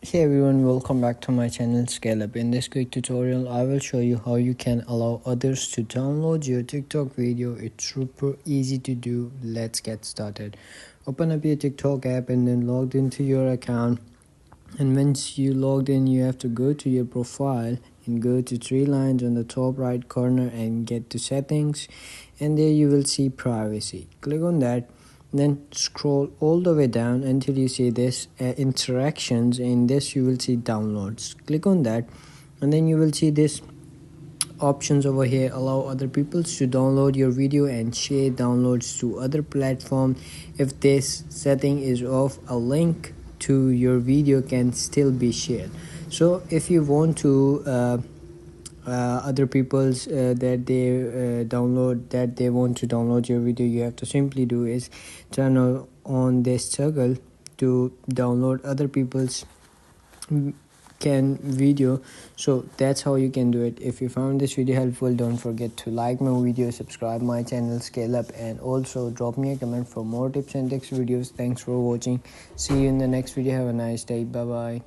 Hey everyone, welcome back to my channel Scale Up. In this quick tutorial, I will show you how you can allow others to download your TikTok video. It's super easy to do. Let's get started. Open up your TikTok app and then log into your account. And once you logged in, you have to go to your profile and go to three lines on the top right corner and get to settings. And there you will see privacy. Click on that. Then scroll all the way down until you see this interactions. In this you will see downloads. Click on that and then you will see this options over here. Allow other people to download your video and share downloads to other platform. If this setting is off, a link to your video can still be shared. So if you want to other people's that they download that they want to download your video, you have to simply do is turn on this toggle to download other people's can video. So that's how you can do it. If you found this video helpful, don't forget to like my video, subscribe my channel Scale Up, and also drop me a comment for more tips and tricks videos. Thanks for watching. See you in the next video. Have a nice day. Bye bye.